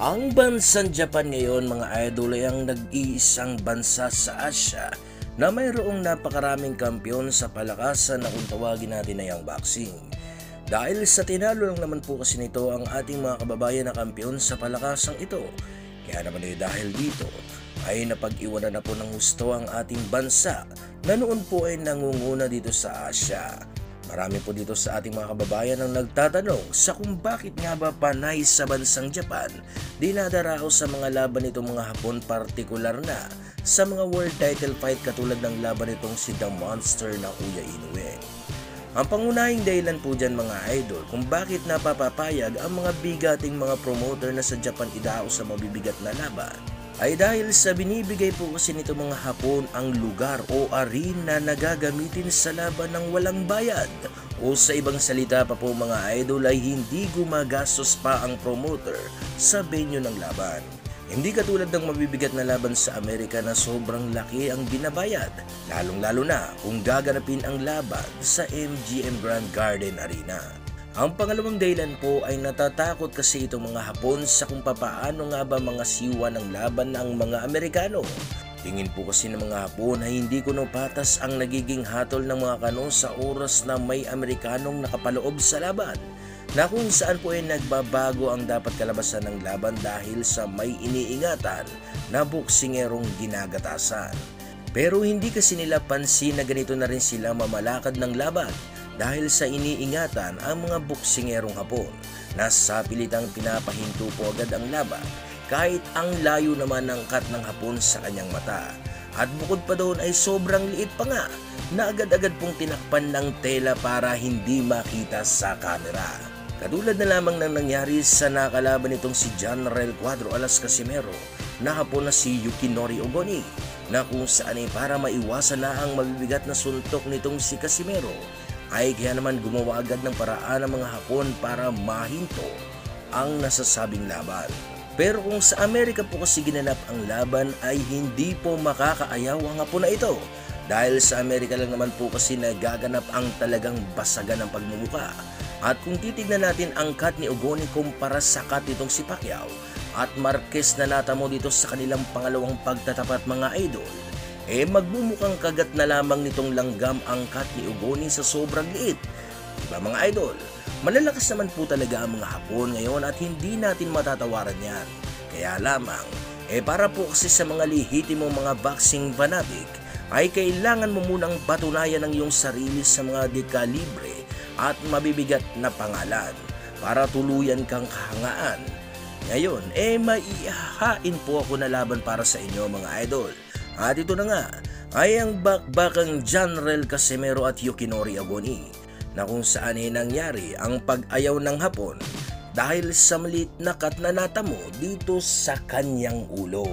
Ang bansang Japan ngayon mga idol ay ang nag-iisang bansa sa Asia na mayroong napakaraming kampiyon sa palakasan na kung tawagin natin ay ang boxing. Dahil sa tinalo lang naman po kasi nito ang ating mga kababayan na kampiyon sa palakasang ito. Kaya naman ay dahil dito ay napag-iwanan na po ng husto ang ating bansa na noon po ay nangunguna dito sa Asia. Marami po dito sa ating mga kababayan ang nagtatanong sa kung bakit nga ba panay sa bansang Japan dinadaraos sa mga laban nitong mga Hapon, partikular na sa mga world title fight katulad ng laban nitong si The Monster na Uya Inoue. Ang pangunahing dahilan po dyan mga idol kung bakit napapapayag ang mga bigating mga promoter na sa Japan idaos sa mabibigat na laban ay dahil sa binibigay po kasi nito mga Hapon ang lugar o arena na gagamitin sa laban ng walang bayad. O sa ibang salita pa po mga idol ay hindi gumagastos pa ang promoter sa venue ng laban. Hindi katulad ng mabibigat na laban sa Amerika na sobrang laki ang binabayad, lalong-lalo na kung gaganapin ang laban sa MGM Grand Garden Arena. Ang pangalawang dahilan po ay natatakot kasi itong mga Hapon sa kung papaano nga ba mga siwa ng laban ng mga Amerikano. Tingin po kasi ng mga Hapon ay hindi kuno patas ang nagiging hatol ng mga Kano sa oras na may Amerikanong nakapaloob sa laban, na kung saan po ay nagbabago ang dapat kalabasan ng laban dahil sa may iniingatan na boksingerong ginagatasan. Pero hindi kasi nila pansin na ganito na rin sila mamalakad ng laban dahil sa iniingatan ang mga boksingerong Hapon na sa pilitang pinapahinto po agad ang laban kahit ang layo naman ng cut ng Hapon sa kanyang mata. At bukod pa doon ay sobrang liit pa nga na agad-agad pong tinakpan ng tela para hindi makita sa kamera. Katulad na lamang ng nangyari sa nakalaban nitong si General Cuadro Alas Casimero na Hapon na si Yukinori Ogoni, na kung saan ay para maiwasan na ang mabibigat na suntok nitong si Casimero ay kaya naman gumawa agad ng paraan ng mga Hapon para mahinto ang nasasabing laban. Pero kung sa Amerika po kasi ginanap ang laban ay hindi po makakaayaw ang Hapon na ito. Dahil sa Amerika lang naman po kasi nagaganap ang talagang basagan ng pagmumuka. At kung titignan natin ang cut ni Ogoni kumpara sa cut nitong si Pacquiao at Marquez na natamo dito sa kanilang pangalawang pagtatapat mga idol, magmumukhang kagat na lamang nitong langgam ang cut ni Ogoni sa sobrang liit. Diba mga idol? Malalakas naman po talaga ang mga Hapon ngayon at hindi natin matatawaran yan. Kaya lamang, para po kasi sa mga lehitimong mga boxing fanatic, ay kailangan mo munang patunayan ang iyong sarili sa mga dekalibre at mabibigat na pangalan para tuluyan kang kahangaan. Ngayon, maihahain po ako na laban para sa inyo mga idol. At ito na nga ay ang bakbakang General Casimero at Yukinori Ogoni, na kung saan ay nangyari ang pag-ayaw ng Hapon dahil sa maliit na cut na natamo dito sa kanyang ulo.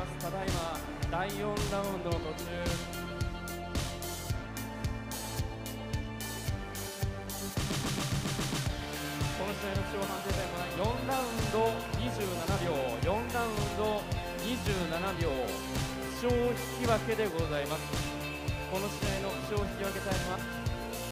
ます。ただいま第4ラウンドの途中。この試合の負傷判定タイムは4ラウンド27秒、4ラウンド27秒、負傷引き分けでございます。この試合の負傷引き分けタイムは